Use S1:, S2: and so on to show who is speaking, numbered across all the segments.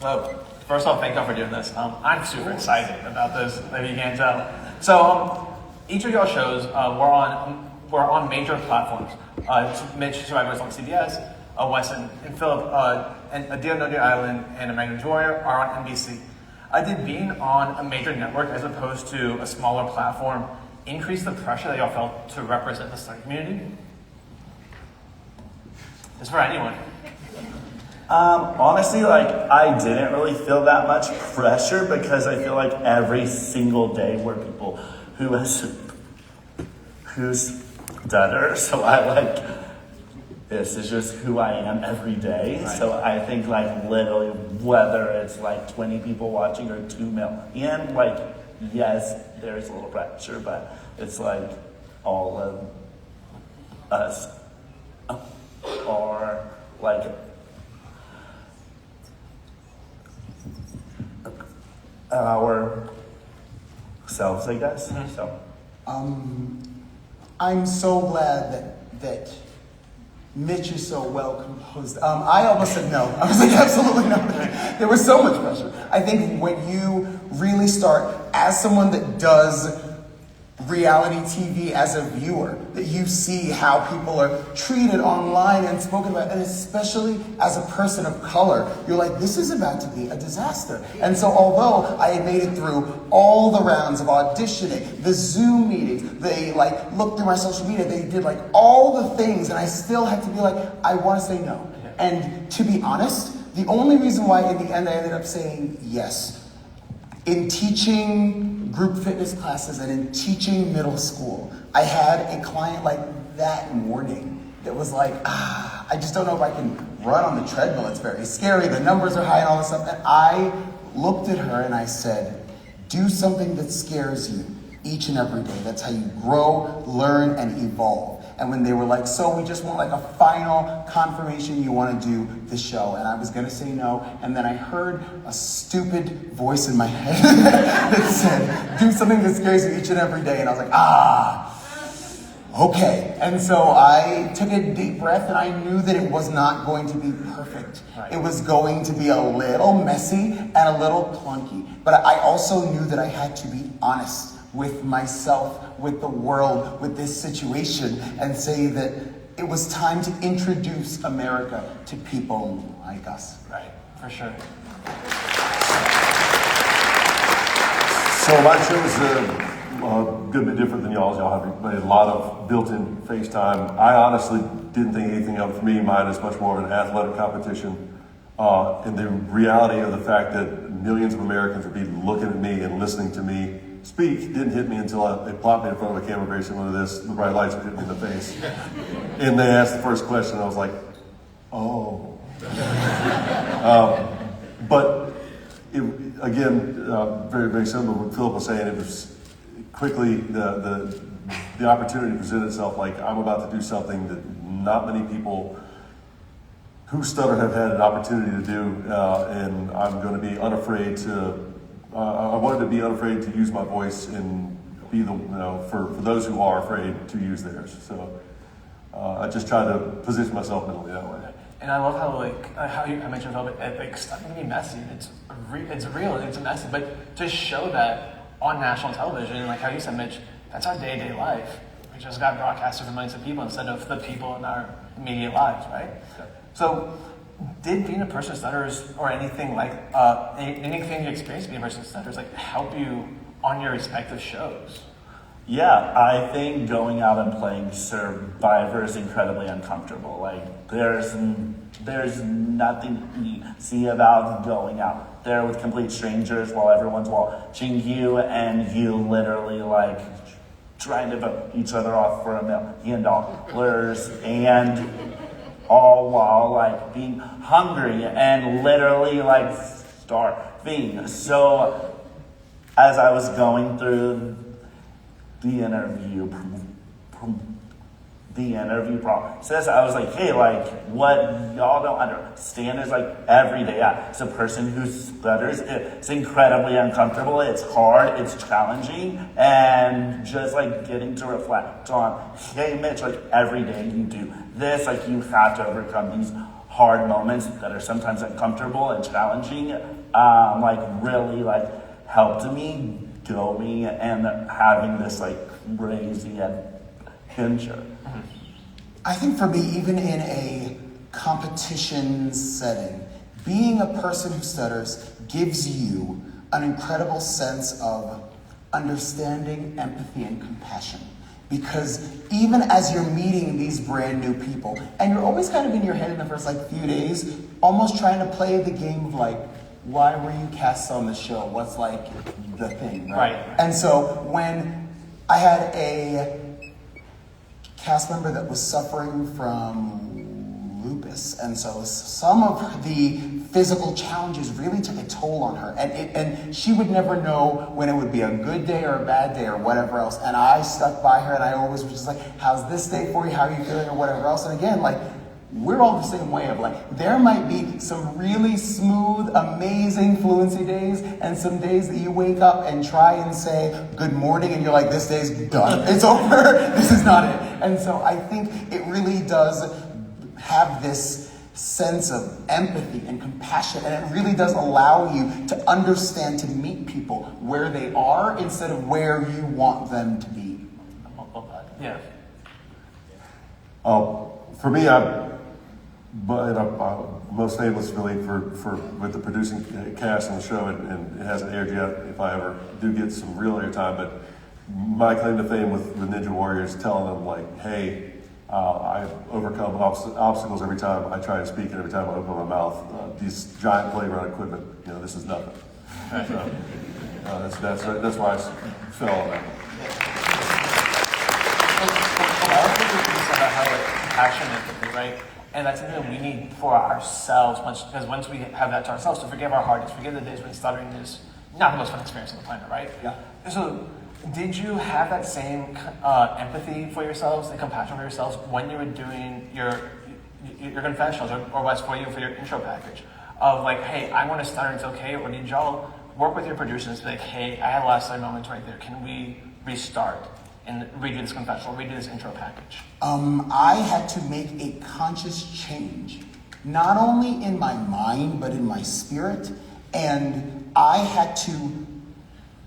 S1: So, first of all, thank y'all for doing this. I'm super excited about this, maybe you can't tell. So, each of y'all shows we're on major platforms. Mitch Survivors on CBS, Wes and Phillip, and A Deal No Deal Island, and American Joyer are on NBC. Did being on a major network as opposed to a smaller platform increase the pressure that y'all felt to represent the study community? It's for anyone.
S2: Honestly, I didn't really feel that much pressure because I feel like every single day were people who stutter. So this is just who I am every day. Right. So I think literally whether it's 20 people watching or 2 million, yes, there's a little pressure, but it's all of us are ourselves, I guess. Mm-hmm. So,
S3: I'm so glad that Mitch is so well composed. I almost said no. I was absolutely no. There was so much pressure. I think when you really start, as someone that does reality TV as a viewer, that you see how people are treated online and spoken about, and especially as a person of color, you're like, this is about to be a disaster. And so although I had made it through all the rounds of auditioning, the Zoom meetings, they looked through my social media, they did all the things, and I still had to be I want to say no. And to be honest, the only reason why in the end I ended up saying yes, in teaching group fitness classes and in teaching middle school, I had a client that morning that was I just don't know if I can run on the treadmill. It's very scary. The numbers are high and all this stuff. And I looked at her and I said, do something that scares you each and every day. That's how you grow, learn, and evolve. And when they were so we just want a final confirmation you want to do the show. And I was going to say no. And then I heard a stupid voice in my head that said, do something that scares you each and every day. And I was okay. And so I took a deep breath and I knew that it was not going to be perfect. Right. It was going to be a little messy and a little clunky. But I also knew that I had to be honest with myself, with the world, with this situation, and say that it was time to introduce America to people like us.
S1: Right, for sure.
S4: So my show is a good bit different than y'all's. Y'all have a lot of built-in FaceTime. I honestly didn't think anything of it for me. Mine is much more of an athletic competition. And the reality of the fact that millions of Americans would be looking at me and listening to me speak didn't hit me until they plopped me in front of a camera very similar to this. The bright lights would hit me in the face. And they asked the first question, and I was like, oh. But again, very, very similar to what Phillip was saying. It was quickly the opportunity presented itself I'm about to do something that not many people who stutter have had an opportunity to do, and I'm going to be unafraid to. I wanted to be unafraid to use my voice and be for those who are afraid to use theirs. So I just tried to position myself mentally that way.
S1: And I love how I mentioned stuff can be messy. It's real and it's messy, but to show that on national television, how you said, Mitch, that's our day-to-day life. We just got broadcasted for millions of people instead of the people in our immediate lives, right? Yeah. So, did being a person who stutters or anything anything you experienced being a person who stutters help you on your respective shows?
S2: Yeah, I think going out and playing Survivor is incredibly uncomfortable. There's nothing easy about going out there with complete strangers while everyone's watching you and you literally trying to vote each other off for $1 million and all while being hungry and literally starving. So as I was going through the interview process, I was hey, what y'all don't understand is every day as a person who stutters, it's incredibly uncomfortable, it's hard, it's challenging, and just getting to reflect on, hey Mitch, every day you do this, you have to overcome these hard moments that are sometimes uncomfortable and challenging, like really like helped me going and having this like crazy adventure.
S3: I think for me, even in a competition setting, being a person who stutters gives you an incredible sense of understanding, empathy, and compassion. Because even as you're meeting these brand new people, and you're always kind of in your head in the first like few days, almost trying to play the game of like, why were you cast on the show? What's like the thing, right? And so when I had a cast member that was suffering from lupus, and so some of the physical challenges really took a toll on her, and she would never know when it would be a good day or a bad day or whatever else, and I stuck by her, and I always was just like, how's this day for you, how are you feeling, or whatever else. And again, like, we're all the same way of like, there might be some really smooth, amazing fluency days and some days that you wake up and try and say good morning and you're like, this day's done, it's over, this is not it. And so I think it really does have this sense of empathy and compassion, and it really does allow you to understand, to meet people where they are instead of where you want them to be.
S1: Yeah.
S4: For me, most famous really for with the producing cast on the show, and it hasn't aired yet. If I ever do get some real airtime, but my claim to fame with Ninja Warriors, telling them like, hey, I overcome obstacles every time I try to speak, and every time I open my mouth. These giant playground equipment, you know, this is nothing. So, that's why I fell on that.
S1: I also think you said about how like compassion and empathy, right? And that's something that we need for ourselves, because once we have that to ourselves, to forgive our heart, to forgive the days when stuttering is not the most fun experience on the planet, right?
S3: Yeah.
S1: So, did you have that same empathy for yourselves and compassion for yourselves when you were doing your confessionals, or what's for you for your intro package? Of like, hey, I want to stutter, it's okay, or did y'all work with your producers to be like, hey, I had a lot of stutter moments right there, can we restart and redo this confessional, redo this intro package?
S3: I had to make a conscious change, not only in my mind, but in my spirit. And I had to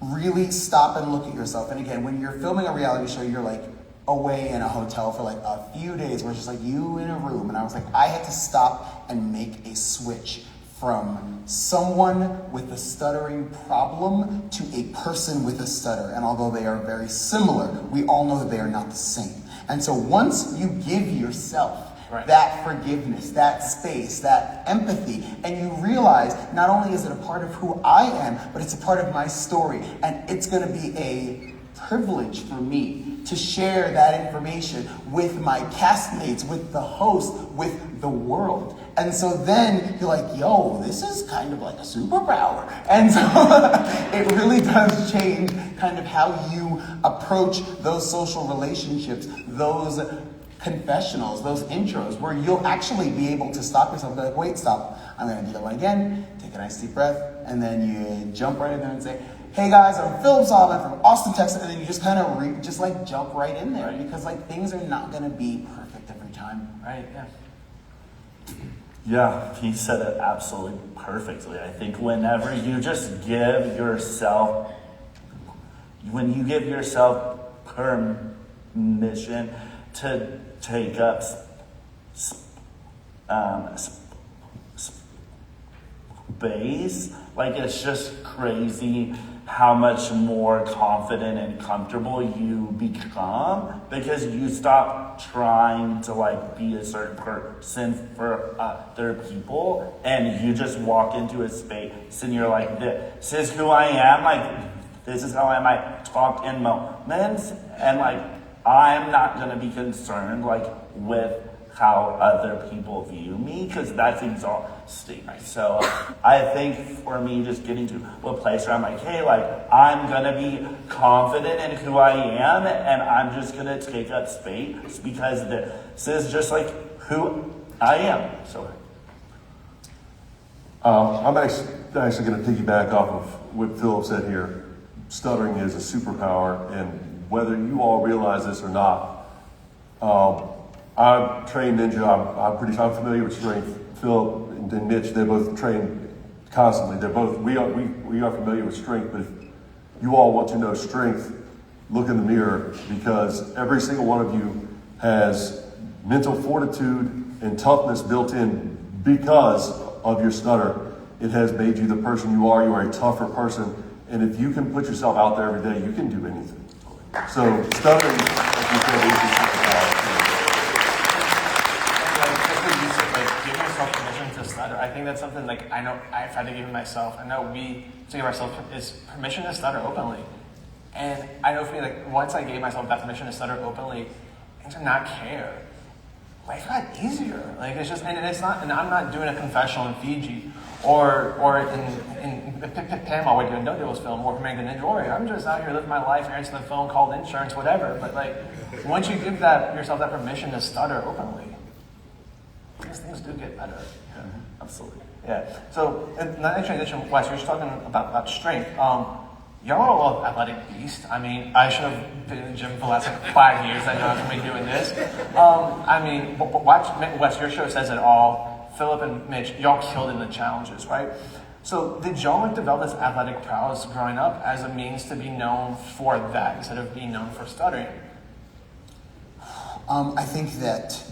S3: really stop and look at yourself. And again, when you're filming a reality show, you're like away in a hotel for like a few days where it's just like you in a room. And I was like, I had to stop and make a switch from someone with a stuttering problem to a person with a stutter. And although they are very similar, we all know that they are not the same. And so once you give yourself that forgiveness, that space, that empathy, and you realize not only is it a part of who I am, but it's a part of my story, and it's going to be a privilege for me to share that information with my castmates, with the host, with the world. And so then you're like, yo, this is kind of like a superpower. And so it really does change kind of how you approach those social relationships, those confessionals, those intros, where you'll actually be able to stop yourself and be like, wait, stop. I'm going to do that one again. Take a nice deep breath. And then you jump right in there and say, hey guys, I'm Phillip Solomon from Austin, Texas. And then you just kind of just like jump right in there, because like things are not going to be perfect every time.
S1: Right, yeah.
S2: Yeah, he said it absolutely perfectly. I think whenever you just give yourself, when you give yourself permission to take up space, like it's just crazy how much more confident and comfortable you become, because you stop trying to like be a certain person for other people, and you just walk into a space and you're like, this is who I am, like this is how I might talk in moments, and like I'm not gonna be concerned like with how other people view me, because that's exhausting. So I think for me, just getting to a place where I'm like, hey, like I'm gonna be confident in who I am, and I'm just gonna take up space because this is just like who I am. So
S4: I'm actually going to piggyback off of what Phillip said here. Stuttering is a superpower, and whether you all realize this or not, I'm trained ninja. I'm familiar with strength. Phil and Mitch, they're both trained constantly. We are familiar with strength. But if you all want to know strength, look in the mirror, because every single one of you has mental fortitude and toughness built in because of your stutter. It has made you the person you are. You are a tougher person. And if you can put yourself out there every day, you can do anything. So stuttering, like you said, is a superpower.
S1: Giving yourself permission to stutter. I think that's something like I know I've had to give myself. I know we to give ourselves is permission to stutter openly. And I know for me, like once I gave myself that permission to stutter openly and to not care, life got easier. Like it's just, and it's not, and I'm not doing a confessional in Fiji or in Panama we're doing No Deals film or Reframing the Ninja Warrior. I'm just out here living my life, answering the phone, called insurance, whatever. But like once you give yourself that permission to stutter openly, these things do get better.
S2: Yeah, absolutely.
S1: Yeah. So in that transition, Wes, you're just talking about strength. Y'all are all athletic beasts. I mean, I should have been in the gym for the last like 5 years. I know I've been doing this. I mean, watch Wes. Your show says it all. Phillip and Mitch, y'all killed in the challenges, right? So did y'all like develop this athletic prowess growing up as a means to be known for that instead of being known for stuttering?
S3: I think that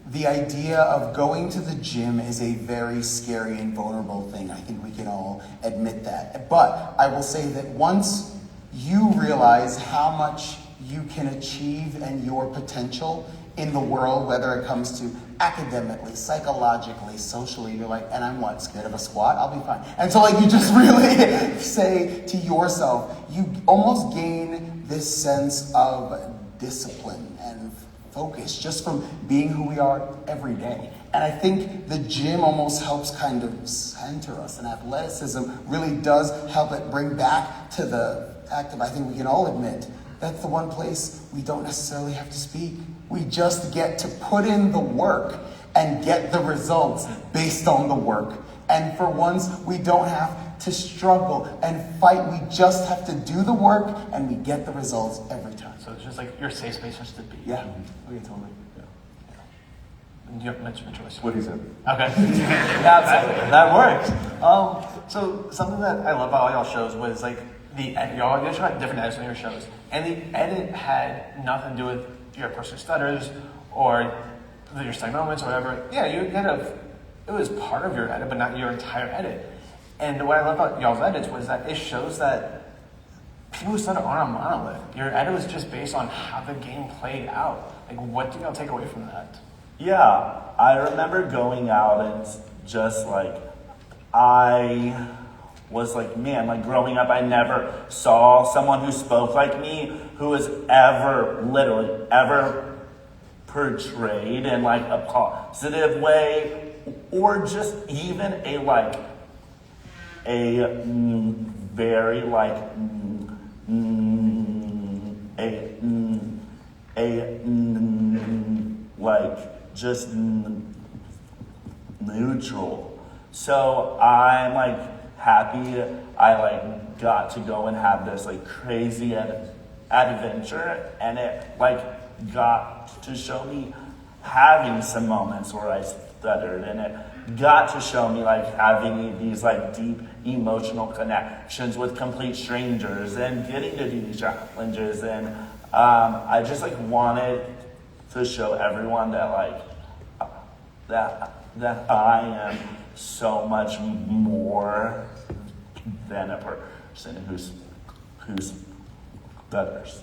S3: the idea of going to the gym is a very scary and vulnerable thing. I think we can all admit that. But I will say that once you realize how much you can achieve and your potential in the world, whether it comes to academically, psychologically, socially, you're like, and I'm what, scared of a squat? I'll be fine. And so like you just really say to yourself, you almost gain this sense of discipline and focus just from being who we are every day. And I think the gym almost helps kind of center us, and athleticism really does help it bring back to the fact of, I think we can all admit, that's the one place we don't necessarily have to speak. We just get to put in the work and get the results based on the work. And for once, we don't have to struggle and fight. We just have to do the work and we get the results every time.
S1: So it's just like your safe space has to be.
S3: Yeah.
S1: Okay, totally. Do you have mentioned choice?
S4: What he said.
S1: Okay. Yeah, that works. So something that I love about all y'all shows was like the edit. Y'all had different edits on your shows, and the edit had nothing to do with your person who stutters or your stuttering moments or whatever. Yeah, you had it was part of your edit, but not your entire edit. And what I love about y'all's edits was that it shows that people who stutter aren't a monolith. Your edit was just based on how the game played out. Like, what do y'all take away from that?
S2: Yeah, I remember going out and just like, I was like, man, like growing up, I never saw someone who spoke like me who was literally ever portrayed in like a positive way, or just even a very like, just neutral. So I'm like happy I like got to go and have this like crazy adventure, and it like got to show me having some moments where I stuttered, and it got to show me like having these like deep emotional connections with complete strangers and getting to do these challenges, and I just like wanted to show everyone that like that I am so much more than a person who's stutters.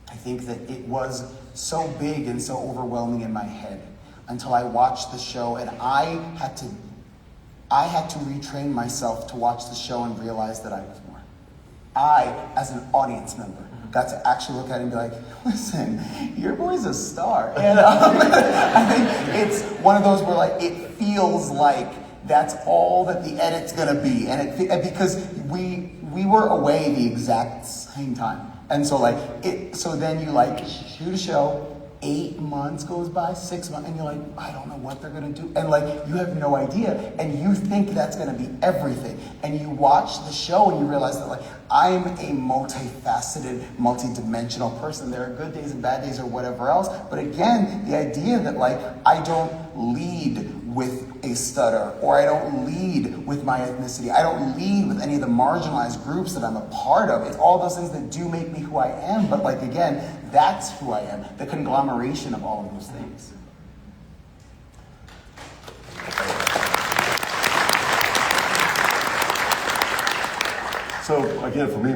S3: I think that it was so big and so overwhelming in my head until I watched the show, and I had to retrain myself to watch the show and realize that I was more. I, as an audience member, got to actually look at it and be like, listen, your boy's a star. And I think it's one of those where like it feels like that's all that the edit's gonna be, and because we were away the exact same time, and so like so then you like shoot a show, 8 months goes by, 6 months, and you're like, I don't know what they're gonna do. And like, you have no idea, and you think that's gonna be everything. And you watch the show and you realize that like, I'm a multifaceted, multi-dimensional person. There are good days and bad days or whatever else. But again, the idea that like, I don't lead with a stutter, or I don't lead with my ethnicity, I don't lead with any of the marginalized groups that I'm a part of. It's all those things that do make me who I am, but like again, that's who I am, the conglomeration of all of those things.
S4: So again, for me,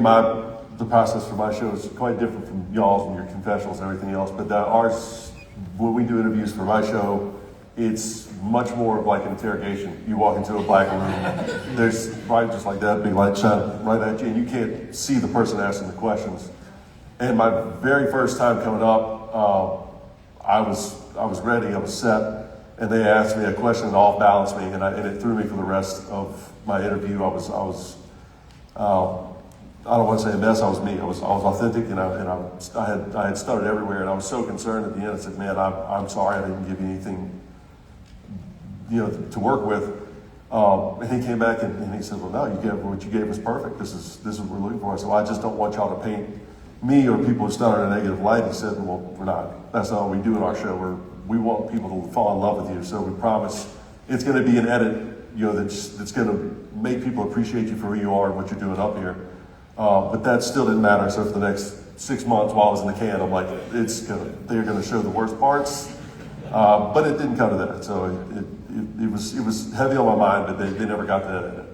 S4: the process for my show is quite different from y'all's and your confessionals and everything else, but ours, when we do interviews for my show, it's much more of like an interrogation. You walk into a black room, there's right just like that, big light shining right at you, and you can't see the person asking the questions. And my very first time coming up, I was ready, I was set, and they asked me a question that off-balanced me, and it threw me for the rest of my interview. I don't want to say a mess. I was me. I was authentic, and I had stuttered everywhere, and I was so concerned at the end. I said, "Man, I'm sorry, I didn't give you anything, to work with." And he came back and he said, "Well, no, what you gave was perfect. This is what we're looking for. So I just don't want y'all to paint me or people who stutter in a negative light." He said, "Well, we're not. That's not what we do in our show. We want people to fall in love with you. So we promise it's going to be an edit, that's going to make people appreciate you for who you are and what you're doing up here." But that still didn't matter. So for the next 6 months while I was in the can, I'm like, they're going to show the worst parts. But it didn't come to that. So it was heavy on my mind, but they never got to edit it.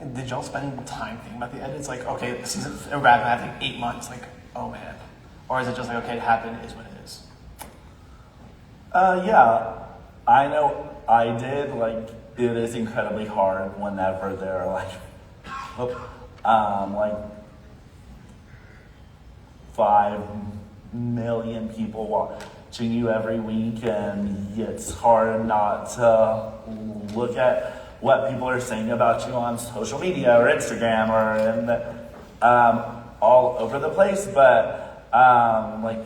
S1: And did y'all spend time thinking about the edits? Like, okay, the season rather than having 8 months, like, oh man. Or is it just like, okay, it happened, it is what it is?
S2: Yeah, I know I did. Like, it is incredibly hard whenever there are like 5 million people watching you every week, and it's hard not to look at what people are saying about you on social media or Instagram or all over the place. But like,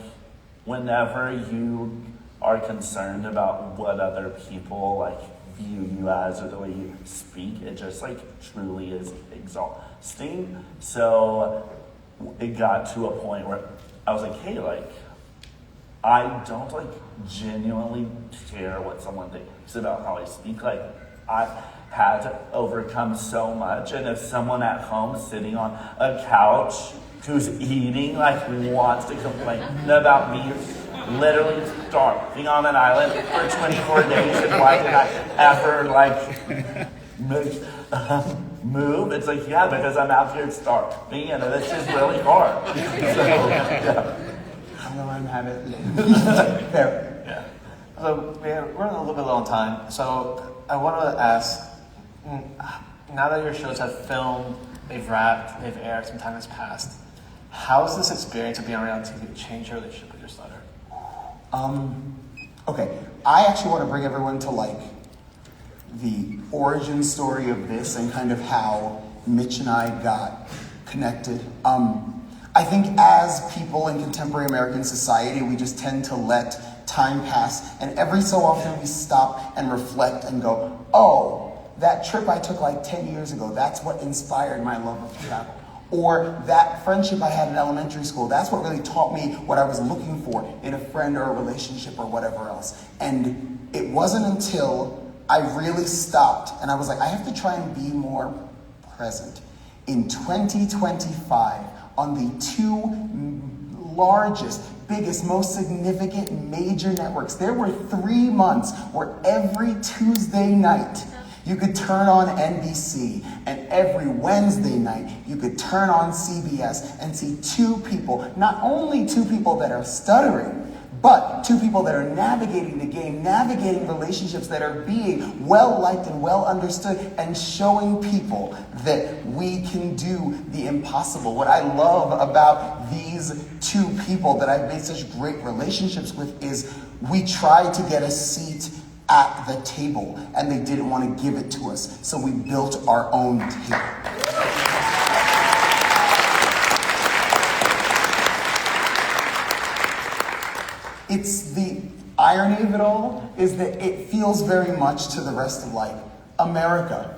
S2: whenever you are concerned about what other people like view you as or the way you speak, it just like truly is exhausting. So it got to a point where I was like, hey, like, I don't like genuinely care what someone thinks about how I speak. Like, I've had to overcome so much, and if someone at home sitting on a couch who's eating like wants to complain about me literally starving on an island for 24 days, and why did I ever like move? It's like, yeah, because I'm out here starving, and it's just really hard. So, yeah.
S3: I know I'm having fair.
S1: Yeah. So we're running a little bit low on time. So I want to ask, now that your shows have filmed, they've wrapped, they've aired, some time has passed, how has this experience of being on reality TV changed your relationship with your stutter?
S3: Okay, I actually want to bring everyone to like the origin story of this and kind of how Mitch and I got connected. I think as people in contemporary American society, we just tend to let time pass, and every so often we stop and reflect and go, oh, that trip I took like 10 years ago, that's what inspired my love of travel. Or that friendship I had in elementary school, that's what really taught me what I was looking for in a friend or a relationship or whatever else. And it wasn't until I really stopped and I was like, I have to try and be more present. In 2025, on the 2 largest, biggest, most significant major networks, there were 3 months where every Tuesday night you could turn on NBC, and every Wednesday night you could turn on CBS and see 2 people, not only 2 people that are stuttering, but 2 people that are navigating the game, navigating relationships that are being well liked and well understood, and showing people that we can do the impossible. What I love about these 2 people that I've made such great relationships with is we tried to get a seat at the table, and they didn't want to give it to us, so we built our own table. It's the irony of it all is that it feels very much to the rest of like America.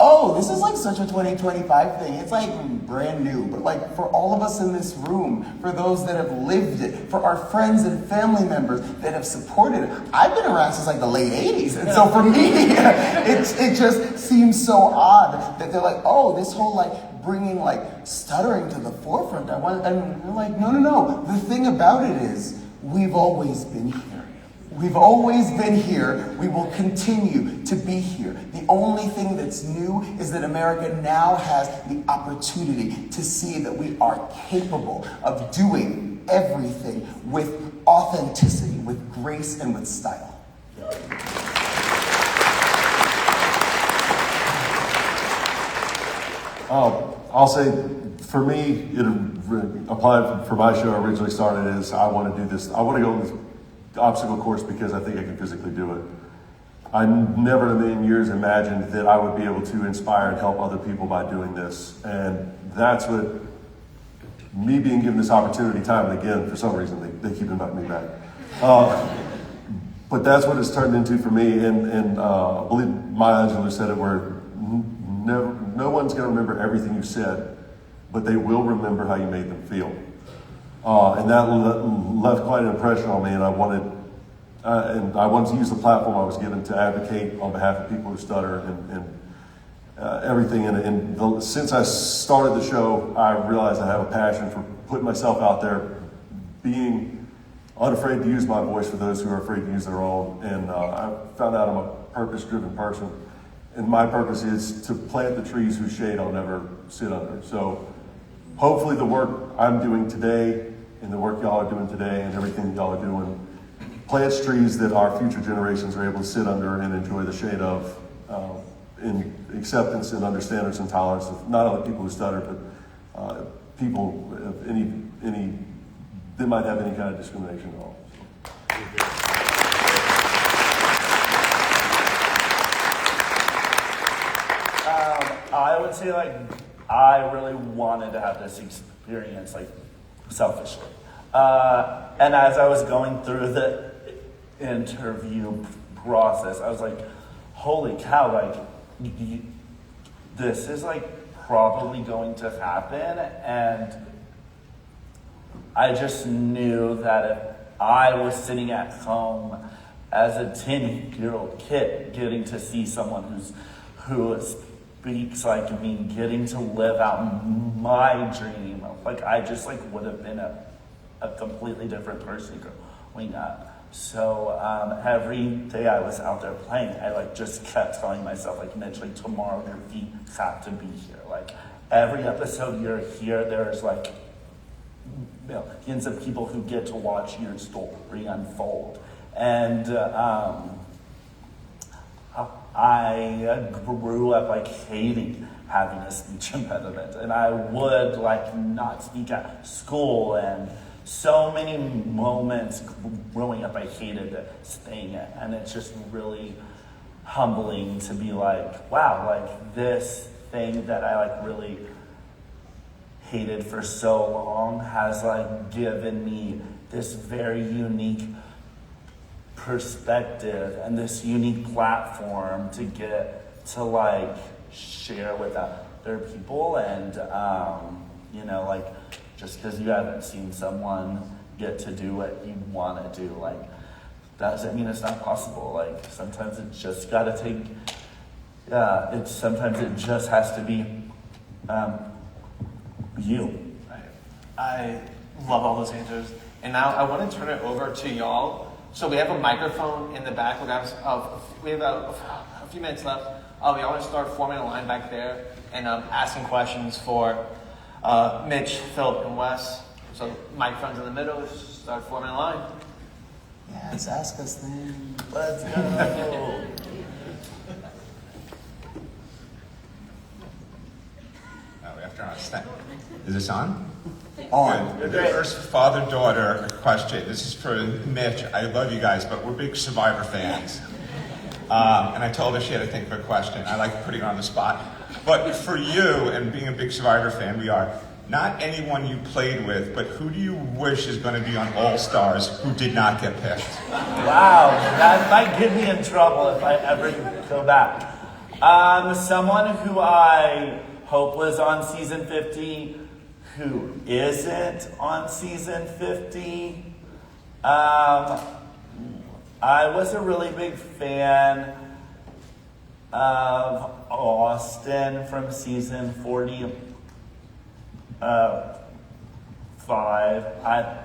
S3: Oh, this is like such a 2025 thing. It's like brand new. But like for all of us in this room, for those that have lived it, for our friends and family members that have supported it, I've been around since like the late 80s. And so for me, it just seems so odd that they're like, oh, this whole like bringing like stuttering to the forefront. And we're like, no. The thing about it is we've always been here. We've always been here. We will continue to be here. The only thing that's new is that America now has the opportunity to see that we are capable of doing everything with authenticity, with grace, and with style.
S4: I'll say, for me, it applied for my show. Originally started as I want to do this. I want to go on this obstacle course because I think I can physically do it. I never in a million years imagined that I would be able to inspire and help other people by doing this. And that's what, me being given this opportunity time and again, for some reason, they keep inviting me back. But that's what it's turned into for me. And I believe Maya Angelou said it where no one's going to remember everything you said, but they will remember how you made them feel. And that left quite an impression on me, and I wanted to use the platform I was given to advocate on behalf of people who stutter and everything. And since I started the show, I realized I have a passion for putting myself out there, being unafraid to use my voice for those who are afraid to use their own. And I found out I'm a purpose-driven person, and my purpose is to plant the trees whose shade I'll never sit under. So hopefully the work I'm doing today and the work y'all are doing today and everything that y'all are doing plants trees that our future generations are able to sit under and enjoy the shade of in acceptance and understanding and tolerance of not only people who stutter, but people of any that might have any kind of discrimination at all.
S2: I would say like I really wanted to have this experience like selfishly. And as I was going through the interview process, I was like, holy cow, like this is like probably going to happen. And I just knew that if I was sitting at home as a 10-year-old kid getting to see someone who speaks like me, getting to live out my dream, like I just like would have been a completely different person growing up. So every day I was out there playing, I like just kept telling myself like, Mitch, like tomorrow your feet have to be here. Like every episode you're here, there's like millions of people who get to watch your story unfold. And I grew up like hating having a speech impediment, and I would like not speak at school, and so many moments growing up I hated this thing, and it's just really humbling to be like, wow, like this thing that I like really hated for so long has like given me this very unique perspective and this unique platform to get to like share with other people. And you know, like just because you haven't seen someone get to do what you want to do, like doesn't mean it's not possible. Like sometimes it just gotta take sometimes it just has to be you.
S1: I love all those answers. And now I want to turn it over to y'all. So we have a microphone in the back. We have a few minutes left. We want to start forming a line back there and asking questions for Mitch, Phillip, and Wes. So microphone's in the middle. Just start forming a line.
S3: Yes, ask us then.
S2: Let's go.
S5: We have to turn on stand. Is this on?
S3: On.
S5: Good. The first father-daughter question. This is for Mitch. I love you guys, but we're big Survivor fans. And I told her she had to think of a question. I like putting her on the spot. But for you, and being a big Survivor fan, we are, not anyone you played with, but who do you wish is going to be on All Stars who did not get picked?
S2: Wow, that might get me in trouble if I ever go back. Someone who I hope was on season 50, who isn't on season 50. I was a really big fan of Austin from season 45. I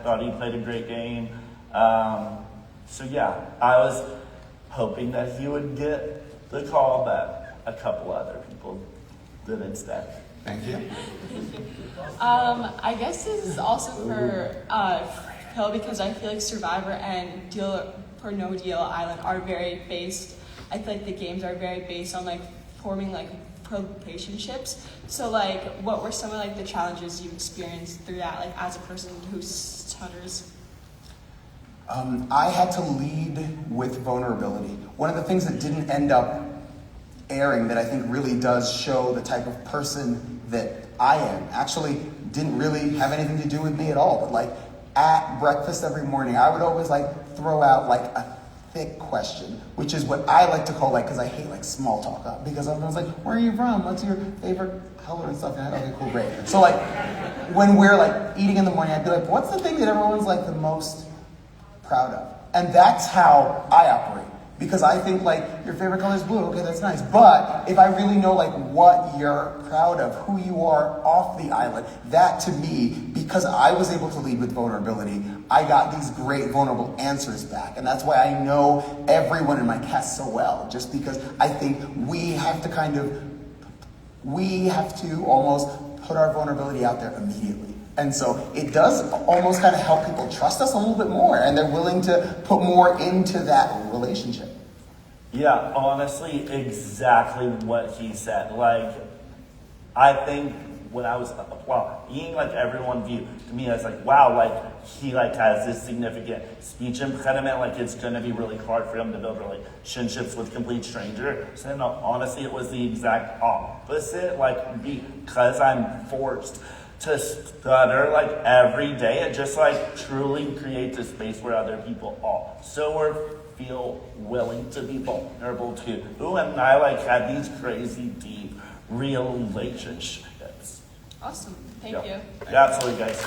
S2: thought he played a great game. So yeah, I was hoping that he would get the call, but a couple other people did instead.
S5: Thank you.
S6: I guess this is also for Phil, because I feel like Survivor and Deal or No Deal Island are very based. I feel like the games are very based on like forming like relationships. So like, what were some of like the challenges you experienced through that, like as a person who stutters?
S3: I had to lead with vulnerability. One of the things that didn't end up airing that I think really does show the type of person that I am, actually didn't really have anything to do with me at all, but like at breakfast every morning, I would always like throw out like a thick question, which is what I like to call like, because I hate like small talk, because everyone's like, where are you from? What's your favorite color and stuff? And okay, cool, great. So like, when we're like eating in the morning, I'd be like, what's the thing that everyone's like the most proud of? And that's how I operate. Because I think like, your favorite color is blue, okay, that's nice. But if I really know like what you're proud of, who you are off the island, that to me, because I was able to lead with vulnerability, I got these great vulnerable answers back. And that's why I know everyone in my cast so well, just because I think we have to almost put our vulnerability out there immediately. And so it does almost kind of help people trust us a little bit more, and they're willing to put more into that relationship.
S2: Yeah, honestly, exactly what he said. Like, I think when I was, being like everyone viewed, to me, it's like, wow, like, he like has this significant speech impediment, like it's gonna be really hard for him to build relationships with complete strangers. And honestly, it was the exact opposite, like, because I'm forced to stutter like every day, it just like truly creates a space where other people also feel willing to be vulnerable too. And I like had these crazy deep relationships.
S6: Awesome, thank you.
S2: Yeah, absolutely, guys.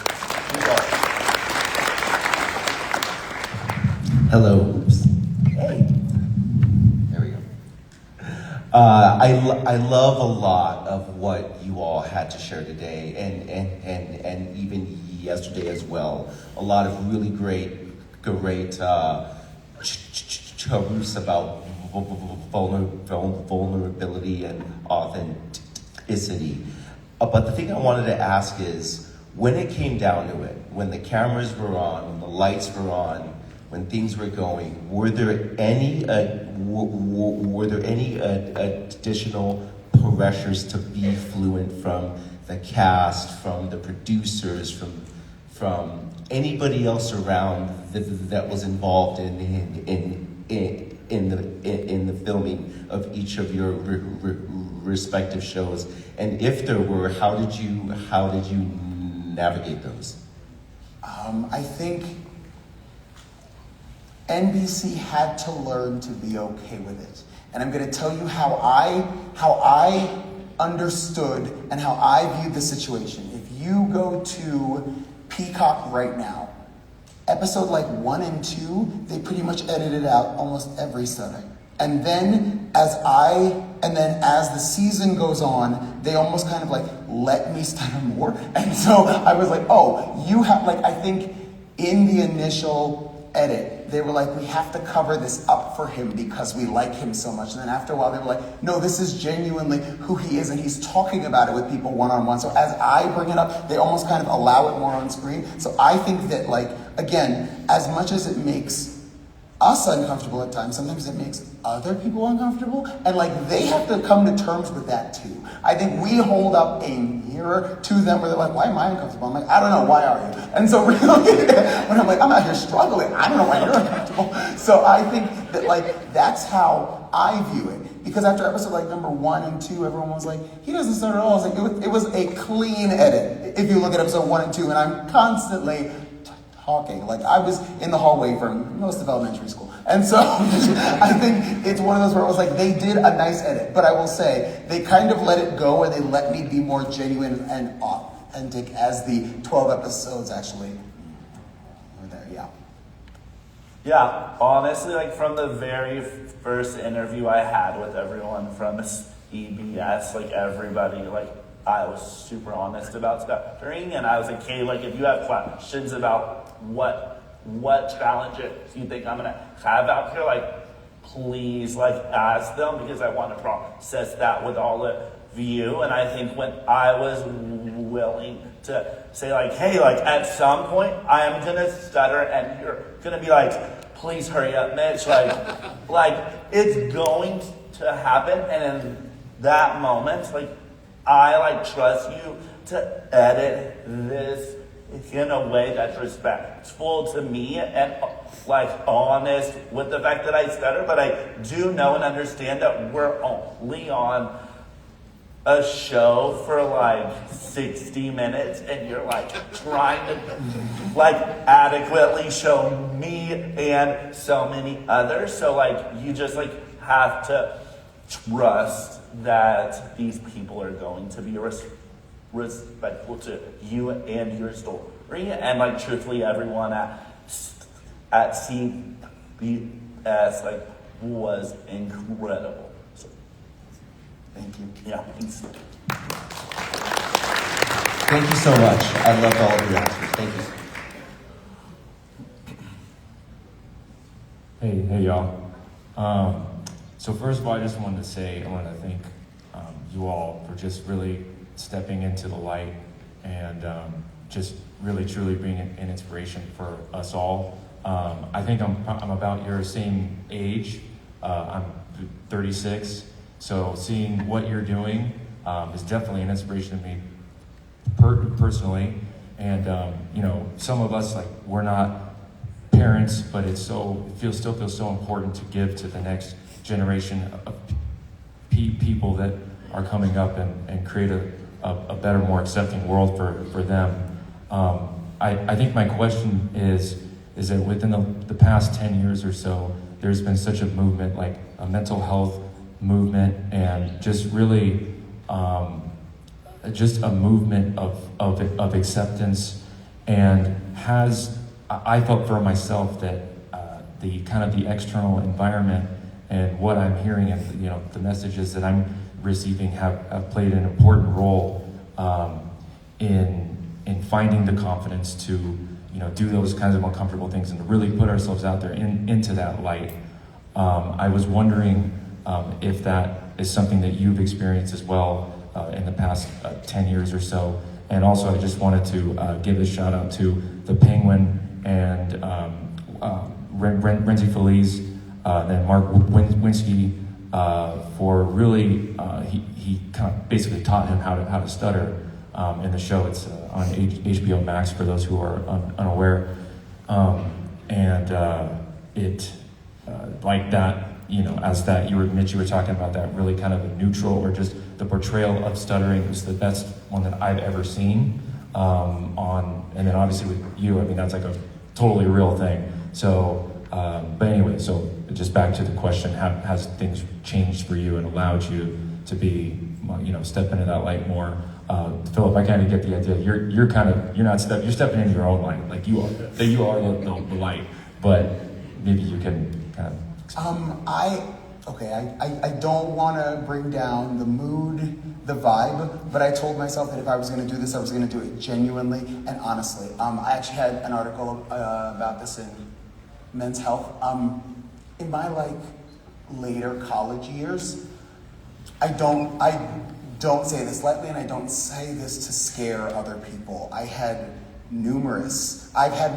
S2: You go.
S7: Hello. Oops.
S2: Hey.
S7: There we go. I love a lot of what you all had to share today, and even yesterday as well. A lot of really great truths about vulnerability and authenticity. But the thing I wanted to ask is, when it came down to it, when the cameras were on, when the lights were on, when things were going, were there any additional pressures to be fluent from the cast, from the producers, from anybody else around that was involved in the filming of each of your respective shows? And if there were, how did you navigate those?
S3: I think NBC had to learn to be okay with it. And I'm going to tell you how I understood and how I viewed the situation. If you go to Peacock right now, episode like 1 and 2, they pretty much edited out almost every stutter. And then as the season goes on, they almost kind of like let me stutter more. And so I was like, oh, you have, like, I think in the initial edit, they were like, we have to cover this up for him because we like him so much. And then after a while, they were like, no, this is genuinely who he is, and he's talking about it with people one-on-one. So as I bring it up, they almost kind of allow it more on screen. So I think that, like, again, as much as it makes us uncomfortable at times, sometimes it makes other people uncomfortable, and like they have to come to terms with that too. I think we hold up a mirror to them where they're like, why am I uncomfortable? I'm like, I don't know, why are you? And so really, when I'm like, I'm out here struggling, I don't know why you're uncomfortable. So I think that, like, that's how I view it. because after episode like number 1 and 2, everyone was like, he doesn't stutter at all. I was like, it was a clean edit. If you look at episode 1 and 2, and I'm constantly talking. Like, I was in the hallway for most of elementary school. And so I think it's one of those where it was like, they did a nice edit. But I will say, they kind of let it go, and they let me be more genuine and authentic as the 12 episodes actually were there. Yeah.
S2: Yeah, honestly, like from the very first interview I had with everyone from EBS, like everybody, like I was super honest about stuttering, and I was like, hey, like if you have questions about what challenges you think I'm gonna have out here, like please like ask them, because I want to process that with all of you. And I think when I was willing to say like, hey, like at some point I am gonna stutter and you're gonna be like, please hurry up, Mitch, like it's going to happen. And in that moment, like I like trust you to edit this in a way that's respectful to me and like honest with the fact that I stutter. But I do know and understand that we're only on a show for like 60 minutes, and you're like trying to like adequately show me and so many others. So like you just like have to trust that these people are going to be respectful to you and your story. And like truthfully, everyone at CBS like was incredible. So,
S3: Thank you.
S2: yeah, thanks.
S7: Thank you so much. I loved all of your answers. Thank you.
S8: Hey y'all. So first of all, I just wanted to say, I wanted to thank you all for just really stepping into the light and just really truly being an inspiration for us all. I think I'm about your same age. I'm 36, so seeing what you're doing is definitely an inspiration to me personally. And you know, some of us, like, we're not parents, but still feels so important to give to the next generation of people that are coming up and create a better, more accepting world for them. I think my question is that within the past 10 years or so, there's been such a movement, like a mental health movement, and just really just a movement of acceptance. And I felt for myself that the kind of the external environment and what I'm hearing and, you know, the messages that I'm receiving have played an important role in finding the confidence to, you know, do those kinds of uncomfortable things and to really put ourselves out there into that light. I was wondering if that is something that you've experienced as well in the past 10 years or so. And also, I just wanted to give a shout out to the Penguin and Renzi Feliz and Mark Winsky for really, he kind of basically taught him how to stutter in the show. It's on HBO Max for those who are unaware. It like that, you know, as that Mitch, you were talking about that really kind of a neutral, or just the portrayal of stuttering was the best one that I've ever seen. And then obviously with you, I mean, that's like a totally real thing. So, but anyway, so just back to the question, has things changed for you and allowed you to be, you know, step into that light more? Phillip, I kind of get the idea. You're stepping into your own light, like you are the light, but maybe you can kind of.
S3: I don't want to bring down the mood, the vibe, but I told myself that if I was going to do this, I was going to do it genuinely and honestly. I actually had an article about this in Men's Health. In my later college years, I don't say this lightly, and I don't say this to scare other people. I've had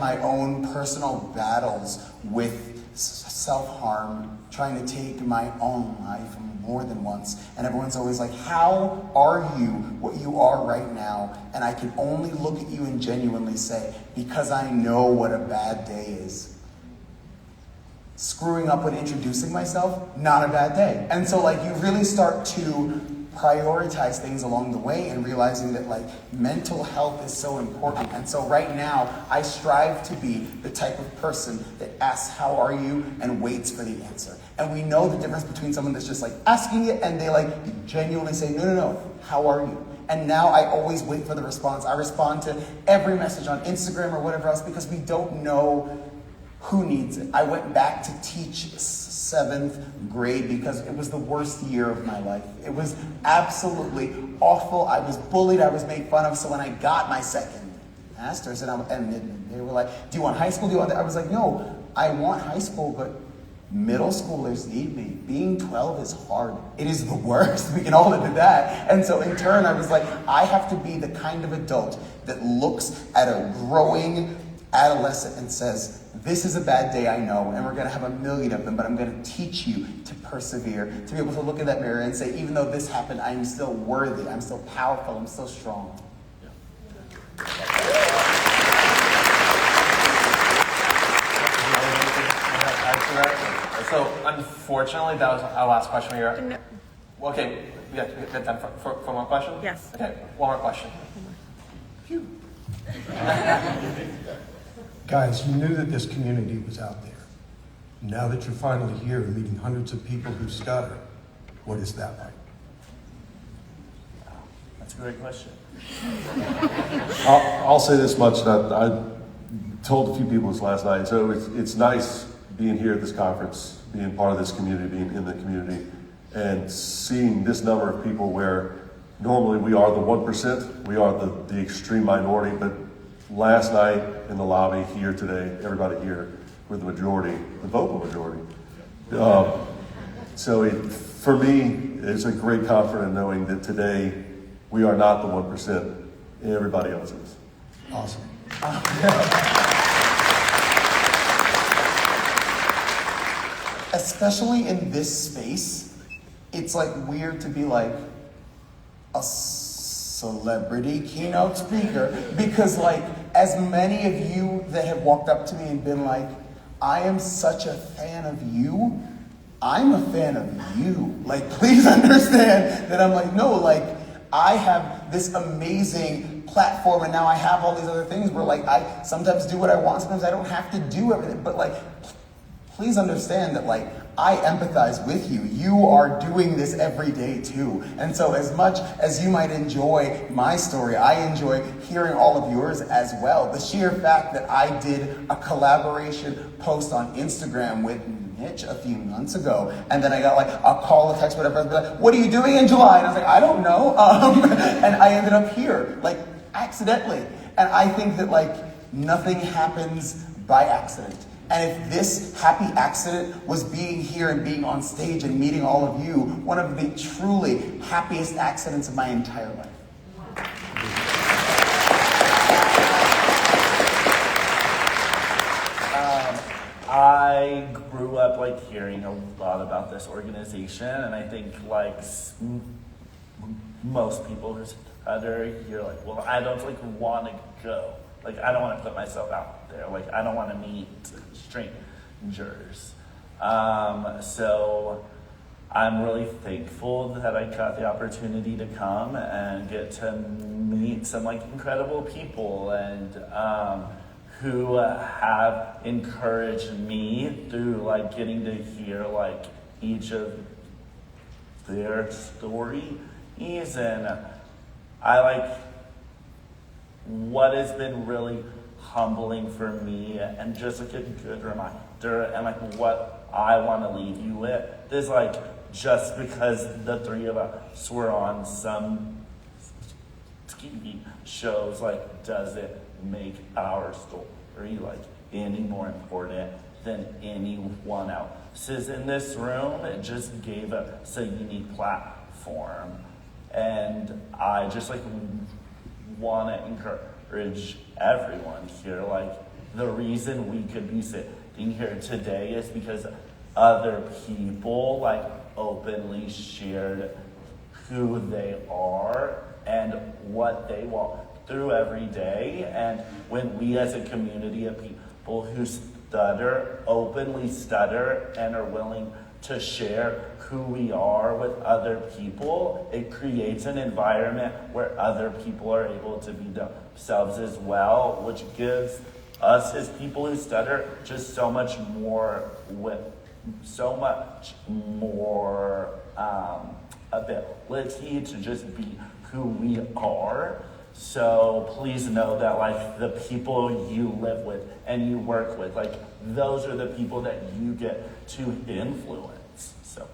S3: my own personal battles with self-harm, trying to take my own life more than once. And everyone's always like, how are you what you are right now? And I can only look at you and genuinely say, because I know what a bad day is. screwing up when introducing myself, not a bad day. And so like you really start to prioritize things along the way and realizing that like mental health is so important. And so right now I strive to be the type of person that asks how are you and waits for the answer. And we know the difference between someone that's just like asking it and they like genuinely say no, how are you? And now I always wait for the response. I respond to every message on Instagram or whatever else because we don't know who needs it. I went back to teach 7th grade because it was the worst year of my life. It was absolutely awful. I was bullied. I was made fun of. So when I got my second master's, and they were like, do you want high school? I was like, no, I want high school, but middle schoolers need me. Being 12 is hard. It is the worst. We can all admit that. And so in turn, I was like, I have to be the kind of adult that looks at a growing adolescent and says, this is a bad day, I know, and we're going to have a million of them, but I'm going to teach you to persevere, to be able to look in that mirror and say, even though this happened, I am still worthy, I'm still powerful, I'm still strong.
S1: So, unfortunately, that was our last question. No. Okay, we got time for one more question?
S9: Yes.
S1: Okay, one more question. Phew.
S10: Guys, you knew that this community was out there. Now that you're finally here and meeting hundreds of people who stutter, what is that like?
S2: That's a great question.
S4: I'll say this much, that I told a few people this last night, so it's nice being here at this conference, being part of this community, being in the community, and seeing this number of people where normally we are the 1%, we are the extreme minority, but last night in the lobby, here today, everybody here, we're the majority, the vocal majority. So for me, it's a great comfort in knowing that today we are not the 1%, everybody else is.
S10: Awesome.
S3: Especially in this space, it's like weird to be like a celebrity keynote speaker because like as many of you that have walked up to me and been like, I am such a fan of you, I'm a fan of you. Like, please understand that I'm like, no, like, I have this amazing platform and now I have all these other things where like, I sometimes do what I want, sometimes I don't have to do everything, but like, please understand that like, I empathize with you. You are doing this every day too. And so as much as you might enjoy my story, I enjoy hearing all of yours as well. The sheer fact that I did a collaboration post on Instagram with Mitch a few months ago, and then I got like a call, a text, whatever, like, what are you doing in July? And I was like, I don't know. And I ended up here, like accidentally. And I think that like nothing happens by accident. And if this happy accident was being here and being on stage and meeting all of you, one of the truly happiest accidents of my entire life.
S2: I grew up like hearing a lot about this organization, and I think like most people who stutter, you're like, well, I don't like want to go. Like, I don't want to put myself out there. Like, I don't want to meet strangers. So I'm really thankful that I got the opportunity to come and get to meet some like incredible people and who have encouraged me through like getting to hear like each of their stories. And I like what has been really humbling for me and just like a good reminder and like what I want to leave you with is like just because the three of us were on some TV shows like does it make our story like any more important than anyone else's in this room. It just gave us a unique platform, and I just like want to encourage everyone here. Like, the reason we could be sitting here today is because other people like openly shared who they are and what they walk through every day. And when we as a community of people who openly stutter, and are willing to share who we are with other people, it creates an environment where other people are able to be themselves as well, which gives us as people who stutter just so much more ability to just be who we are. So please know that like the people you live with and you work with, like those are the people that you get to influence. So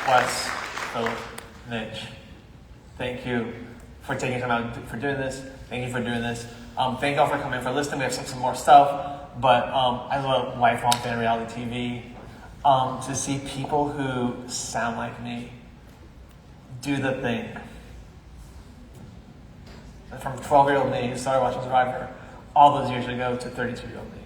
S1: Wes, Phillip, Mitch, thank you for taking time out for doing this. Thank you for doing this. Thank y'all for coming, for listening. We have some more stuff, but as a lifelong fan of reality TV, to see people who sound like me do the thing. From 12-year-old me who started watching Survivor all those years ago to 32-year-old me.